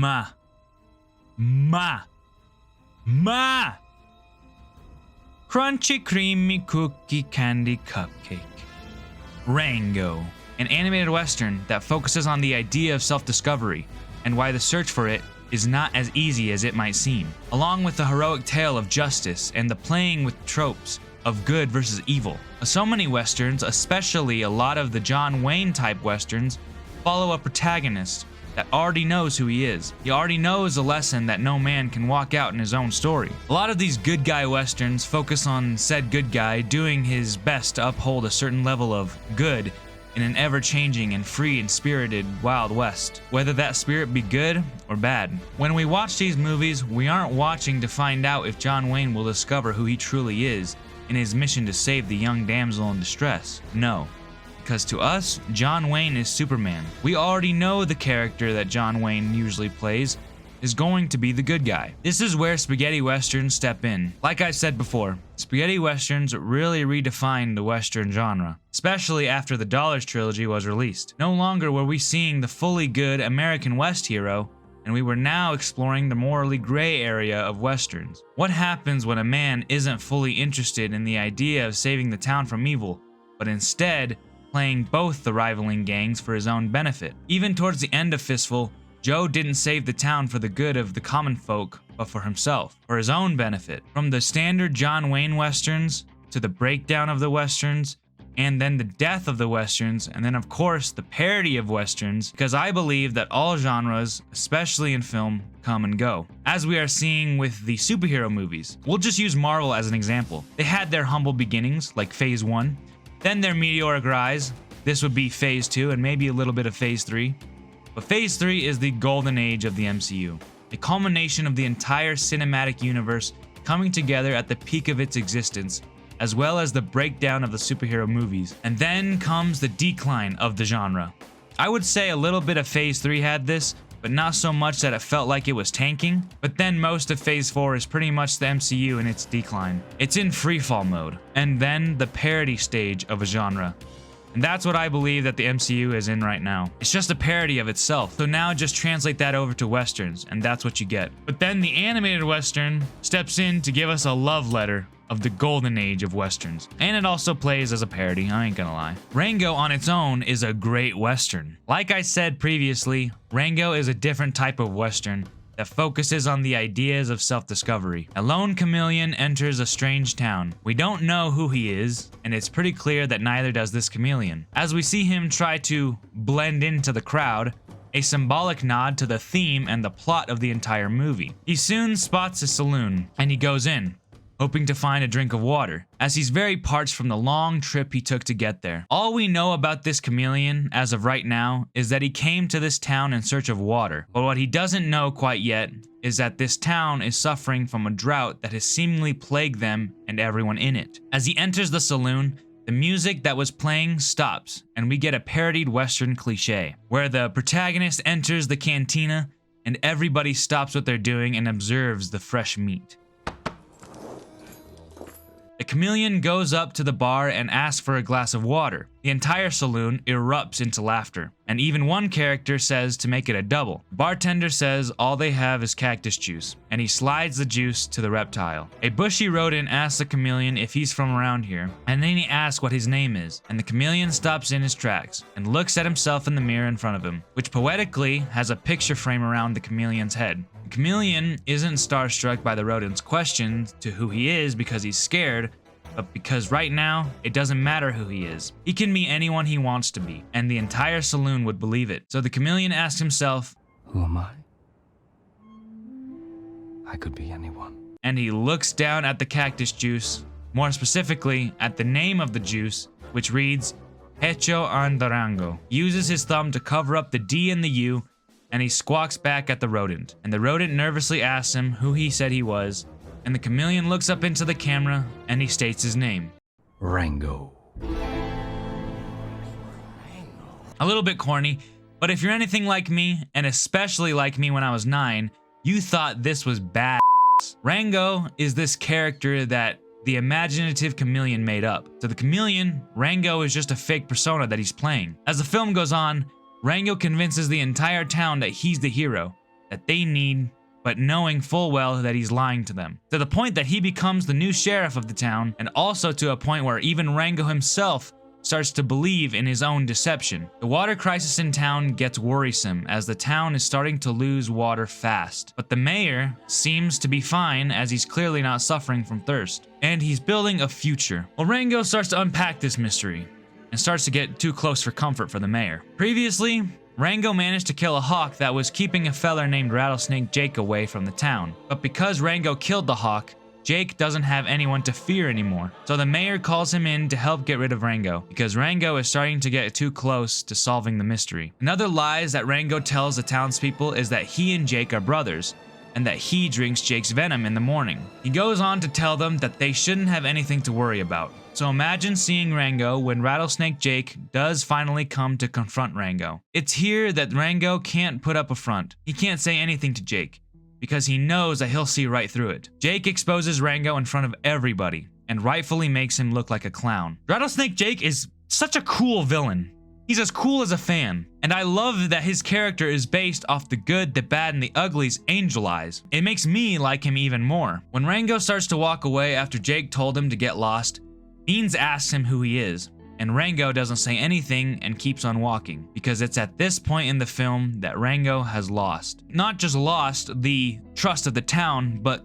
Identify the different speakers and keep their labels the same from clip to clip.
Speaker 1: Ma. Ma. Ma. Crunchy, creamy, cookie, candy, cupcake. Rango, an animated western that focuses on the idea of self-discovery and why the search for it is not as easy as it might seem, along with the heroic tale of justice and the playing with tropes of good versus evil. So many westerns, especially a lot of the John Wayne type westerns, follow a protagonist that already knows who he is. He already knows a lesson that no man can walk out in his own story. A lot of these good guy westerns focus on said good guy doing his best to uphold a certain level of good in an ever-changing and free and spirited Wild West, whether that spirit be good or bad. When we watch these movies, we aren't watching to find out if John Wayne will discover who he truly is in his mission to save the young damsel in distress. No. Because to us, John Wayne is Superman. We already know the character that John Wayne usually plays is going to be the good guy. This is where spaghetti westerns step in. Like I said before, spaghetti westerns really redefined the western genre, especially after the Dollars trilogy was released. No longer were we seeing the fully good American West hero, and we were now exploring the morally gray area of westerns. What happens when a man isn't fully interested in the idea of saving the town from evil, but instead playing both the rivaling gangs for his own benefit? Even towards the end of Fistful, Joe didn't save the town for the good of the common folk, but for himself, for his own benefit. From the standard John Wayne westerns, to the breakdown of the westerns, and then the death of the westerns, and then of course the parody of westerns, because I believe that all genres, especially in film, come and go. As we are seeing with the superhero movies. We'll just use Marvel as an example. They had their humble beginnings, like Phase 1, then their meteoric rise. This would be Phase 2 and maybe a little bit of Phase 3. But Phase 3 is the golden age of the MCU, a culmination of the entire cinematic universe coming together at the peak of its existence, as well as the breakdown of the superhero movies. And then comes the decline of the genre. I would say a little bit of Phase 3 had this, but not so much that it felt like it was tanking. But then most of Phase 4 is pretty much the MCU in its decline. It's in freefall mode, and then the parody stage of a genre. And that's what I believe that the MCU is in right now. It's just a parody of itself. So now just translate that over to westerns, and that's what you get. But then the animated western steps in to give us a love letter of the golden age of westerns. And it also plays as a parody, I ain't gonna lie. Rango on its own is a great western. Like I said previously, Rango is a different type of western that focuses on the ideas of self-discovery. A lone chameleon enters a strange town. We don't know who he is, and it's pretty clear that neither does this chameleon. As we see him try to blend into the crowd, a symbolic nod to the theme and the plot of the entire movie. He soon spots a saloon, and he goes in, hoping to find a drink of water, as he's very parched from the long trip he took to get there. All we know about this chameleon, as of right now, is that he came to this town in search of water. But what he doesn't know quite yet is that this town is suffering from a drought that has seemingly plagued them and everyone in it. As he enters the saloon, the music that was playing stops, and we get a parodied Western cliche, where the protagonist enters the cantina, and everybody stops what they're doing and observes the fresh meat. The chameleon goes up to the bar and asks for a glass of water. The entire saloon erupts into laughter, and even one character says to make it a double. The bartender says all they have is cactus juice, and he slides the juice to the reptile. A bushy rodent asks the chameleon if he's from around here, and then he asks what his name is, and the chameleon stops in his tracks and looks at himself in the mirror in front of him, which poetically has a picture frame around the chameleon's head. The chameleon isn't starstruck by the rodent's question to who he is because he's scared, but because right now, it doesn't matter who he is. He can be anyone he wants to be, and the entire saloon would believe it. So the chameleon asks himself,
Speaker 2: who am I? I could be anyone.
Speaker 1: And he looks down at the cactus juice, more specifically at the name of the juice, which reads, Hecho on the Rango. He uses his thumb to cover up the D and the U, and he squawks back at the rodent. And the rodent nervously asks him who he said he was, and the chameleon looks up into the camera and he states his name.
Speaker 2: Rango.
Speaker 1: A little bit corny, but if you're anything like me, and especially like me when I was 9, you thought this was bad. Rango is this character that the imaginative chameleon made up. To the chameleon, Rango is just a fake persona that he's playing. As the film goes on, Rango convinces the entire town that he's the hero, that they need, but knowing full well that he's lying to them. To the point that he becomes the new sheriff of the town, and also to a point where even Rango himself starts to believe in his own deception. The water crisis in town gets worrisome as the town is starting to lose water fast. But the mayor seems to be fine as he's clearly not suffering from thirst. And he's building a future. Well, Rango starts to unpack this mystery and starts to get too close for comfort for the mayor. Previously, Rango managed to kill a hawk that was keeping a feller named Rattlesnake Jake away from the town. But because Rango killed the hawk, Jake doesn't have anyone to fear anymore. So the mayor calls him in to help get rid of Rango, because Rango is starting to get too close to solving the mystery. Another lies that Rango tells the townspeople is that he and Jake are brothers, and that he drinks Jake's venom in the morning. He goes on to tell them that they shouldn't have anything to worry about. So imagine seeing Rango when Rattlesnake Jake does finally come to confront Rango. It's here that Rango can't put up a front. He can't say anything to Jake, because he knows that he'll see right through it. Jake exposes Rango in front of everybody, and rightfully makes him look like a clown. Rattlesnake Jake is such a cool villain. He's as cool as a fan, and I love that his character is based off the good, the bad, and the ugly's angel eyes. It makes me like him even more. When Rango starts to walk away after Jake told him to get lost, Beans asks him who he is, and Rango doesn't say anything and keeps on walking, because it's at this point in the film that Rango has lost. Not just lost the trust of the town, but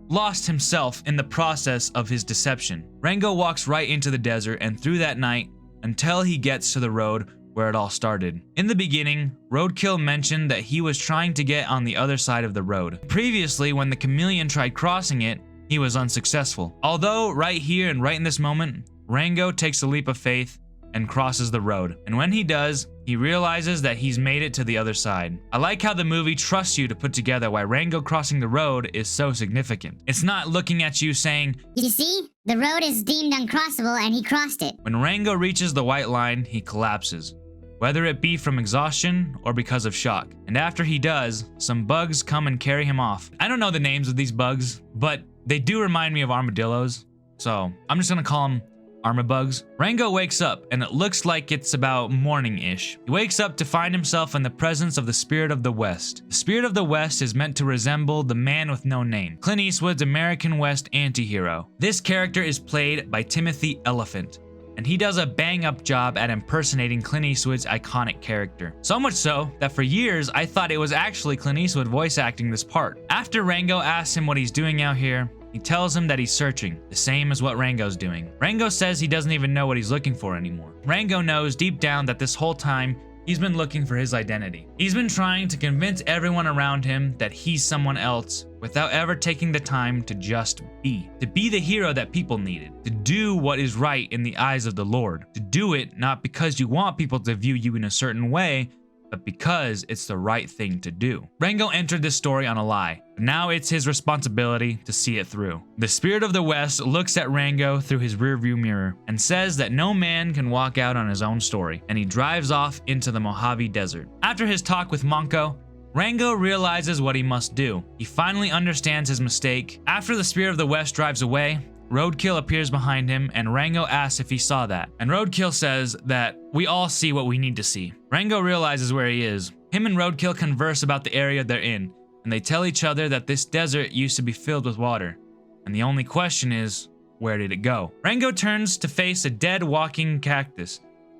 Speaker 1: lost himself in the process of his deception. Rango walks right into the desert and through that night until he gets to the road where it all started. In the beginning, Roadkill mentioned that he was trying to get on the other side of the road. Previously, when the chameleon tried crossing it, he was unsuccessful. Although right here and right in this moment, Rango takes a leap of faith and crosses the road. And when he does, he realizes that he's made it to the other side. I like how the movie trusts you to put together why Rango crossing the road is so significant. It's not looking at you saying,
Speaker 3: "You see? The road is deemed uncrossable and he crossed it."
Speaker 1: When Rango reaches the white line, he collapses, whether it be from exhaustion or because of shock. And after he does, some bugs come and carry him off. I don't know the names of these bugs, but they do remind me of armadillos, so I'm just gonna call them Armabugs. Rango wakes up, and it looks like it's about morning-ish. He wakes up to find himself in the presence of the Spirit of the West. The Spirit of the West is meant to resemble the Man with No Name, Clint Eastwood's American West anti-hero. This character is played by Timothy Elephant, and he does a bang-up job at impersonating Clint Eastwood's iconic character. So much so that for years, I thought it was actually Clint Eastwood voice acting this part. After Rango asks him what he's doing out here, he tells him that he's searching, the same as what Rango's doing. Rango says he doesn't even know what he's looking for anymore. Rango knows deep down that this whole time, he's been looking for his identity. He's been trying to convince everyone around him that he's someone else without ever taking the time to just be. To be the hero that people needed. To do what is right in the eyes of the Lord. To do it not because you want people to view you in a certain way, but because it's the right thing to do. Rango entered this story on a lie, but now it's his responsibility to see it through. The Spirit of the West looks at Rango through his rearview mirror and says that no man can walk out on his own story, and he drives off into the Mojave Desert. After his talk with Monko, Rango realizes what he must do. He finally understands his mistake. After the Spirit of the West drives away, Roadkill appears behind him, and Rango asks if he saw that. And Roadkill says that we all see what we need to see. Rango realizes where he is. Him and Roadkill converse about the area they're in, and they tell each other that this desert used to be filled with water. And the only question is, where did it go? Rango turns to face a dead walking cactus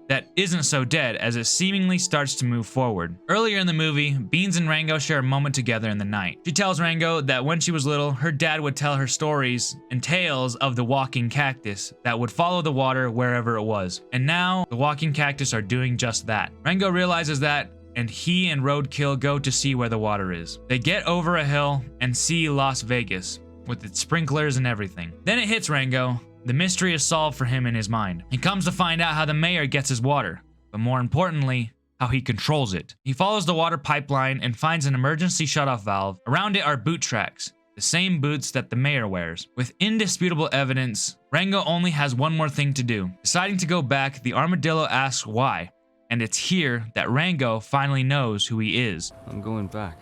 Speaker 1: that isn't so dead as it seemingly starts to move forward. Earlier in the movie, Beans and Rango share a moment together in the night. She tells Rango that when she was little, her dad would tell her stories and tales of the walking cactus that would follow the water wherever it was. And now, the walking cactus are doing just that. Rango realizes that, and he and Roadkill go to see where the water is. They get over a hill and see Las Vegas, with its sprinklers and everything. Then it hits Rango. The mystery is solved for him in his mind. He comes to find out how the mayor gets his water, but more importantly, how he controls it. He follows the water pipeline and finds an emergency shutoff valve. Around it are boot tracks, the same boots that the mayor wears. With indisputable evidence, Rango only has one more thing to do. Deciding to go back, the armadillo asks why, and it's here that Rango finally knows who he is.
Speaker 2: I'm going back.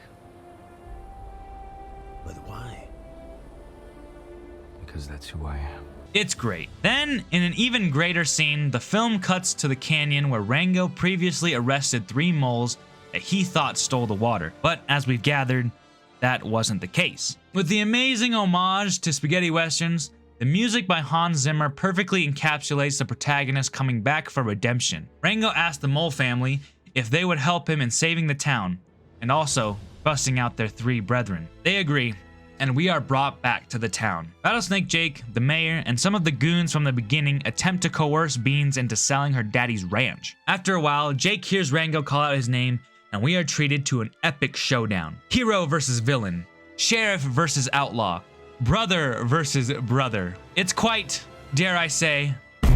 Speaker 4: But why?
Speaker 2: Because that's who I am.
Speaker 1: It's great. Then, in an even greater scene, the film cuts to the canyon where Rango previously arrested 3 moles that he thought stole the water. But as we've gathered, that wasn't the case. With the amazing homage to spaghetti westerns, the music by Hans Zimmer perfectly encapsulates the protagonist coming back for redemption. Rango asked the Mole family if they would help him in saving the town, and also busting out their 3 brethren. They agree, and we are brought back to the town. Rattlesnake Jake, the mayor, and some of the goons from the beginning attempt to coerce Beans into selling her daddy's ranch. After a while, Jake hears Rango call out his name, and we are treated to an epic showdown. Hero versus villain, sheriff versus outlaw, brother versus brother. It's quite, dare I say,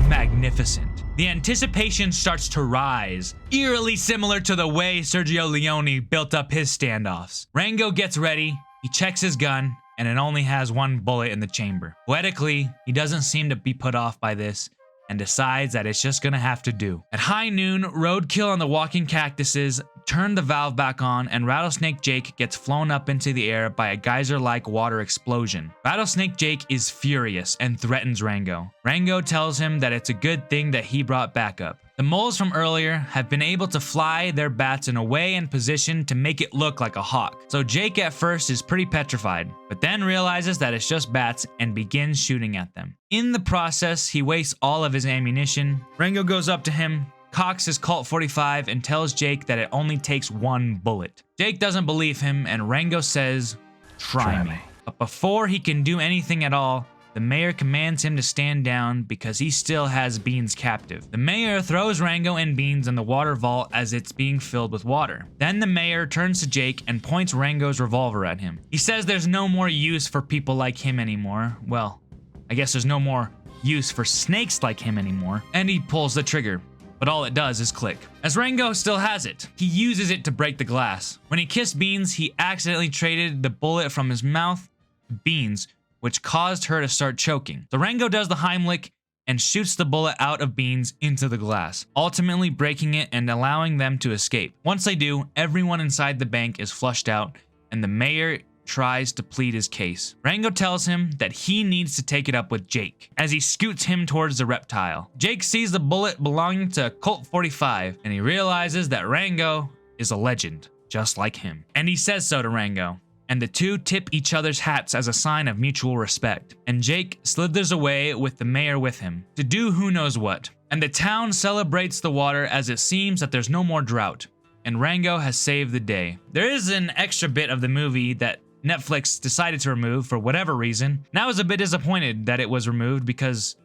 Speaker 1: magnificent. The anticipation starts to rise, eerily similar to the way Sergio Leone built up his standoffs. Rango gets ready, he checks his gun, and it only has 1 bullet in the chamber. Poetically, he doesn't seem to be put off by this and decides that it's just gonna have to do. At high noon, roadkill on the walking cactuses turn the valve back on, and Rattlesnake Jake gets flown up into the air by a geyser-like water explosion. Rattlesnake Jake is furious and threatens Rango. Rango tells him that it's a good thing that he brought backup. The moles from earlier have been able to fly their bats in a way and position to make it look like a hawk. So Jake at first is pretty petrified, but then realizes that it's just bats and begins shooting at them. In the process, he wastes all of his ammunition. Rango goes up to him, cocks his Colt 45, and tells Jake that it only takes 1 bullet. Jake doesn't believe him, and Rango says, "Try me." But before he can do anything at all, the mayor commands him to stand down because he still has Beans captive. The mayor throws Rango and Beans in the water vault as it's being filled with water. Then the mayor turns to Jake and points Rango's revolver at him. He says there's no more use for people like him anymore. Well, I guess there's no more use for snakes like him anymore. And he pulls the trigger, but all it does is click. As Rango still has it, he uses it to break the glass. When he kissed Beans, he accidentally traded the bullet from his mouth to Beans, which caused her to start choking. So Rango does the Heimlich and shoots the bullet out of Beans into the glass, ultimately breaking it and allowing them to escape. Once they do, everyone inside the bank is flushed out, and the mayor tries to plead his case. Rango tells him that he needs to take it up with Jake as he scoots him towards the reptile. Jake sees the bullet belonging to Colt 45, and he realizes that Rango is a legend, just like him. And he says so to Rango, and the two tip each other's hats as a sign of mutual respect. And Jake slithers away with the mayor with him to do who knows what. And the town celebrates the water as it seems that there's no more drought, and Rango has saved the day. There is an extra bit of the movie that Netflix decided to remove for whatever reason, and I was a bit disappointed that it was removed because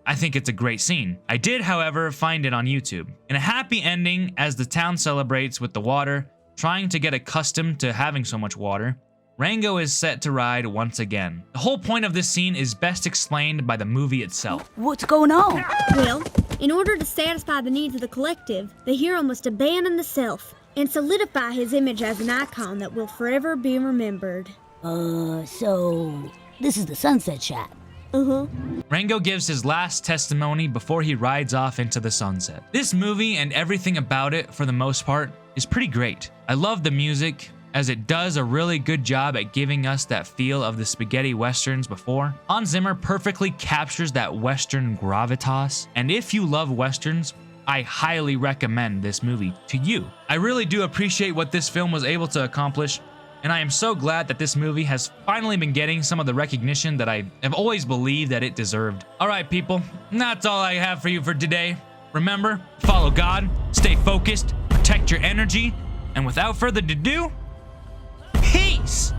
Speaker 1: I think it's a great scene. I did, however, find it on YouTube. In a happy ending, as the town celebrates with the water, trying to get accustomed to having so much water, Rango is set to ride once again. The whole point of this scene is best explained by the movie itself.
Speaker 4: What's going on?
Speaker 5: Well, in order to satisfy the needs of the collective, the hero must abandon the self and solidify his image as an icon that will forever be remembered.
Speaker 4: So this is the sunset shot.
Speaker 1: Rango gives his last testimony before he rides off into the sunset. This movie and everything about it, for the most part, is pretty great. I love the music, as it does a really good job at giving us that feel of the spaghetti westerns before. Hans Zimmer perfectly captures that western gravitas, and if you love westerns, I highly recommend this movie to you. I really do appreciate what this film was able to accomplish, and I am so glad that this movie has finally been getting some of the recognition that I have always believed that it deserved. Alright people, that's all I have for you for today. Remember, follow God, stay focused, protect your energy, and without further ado, peace!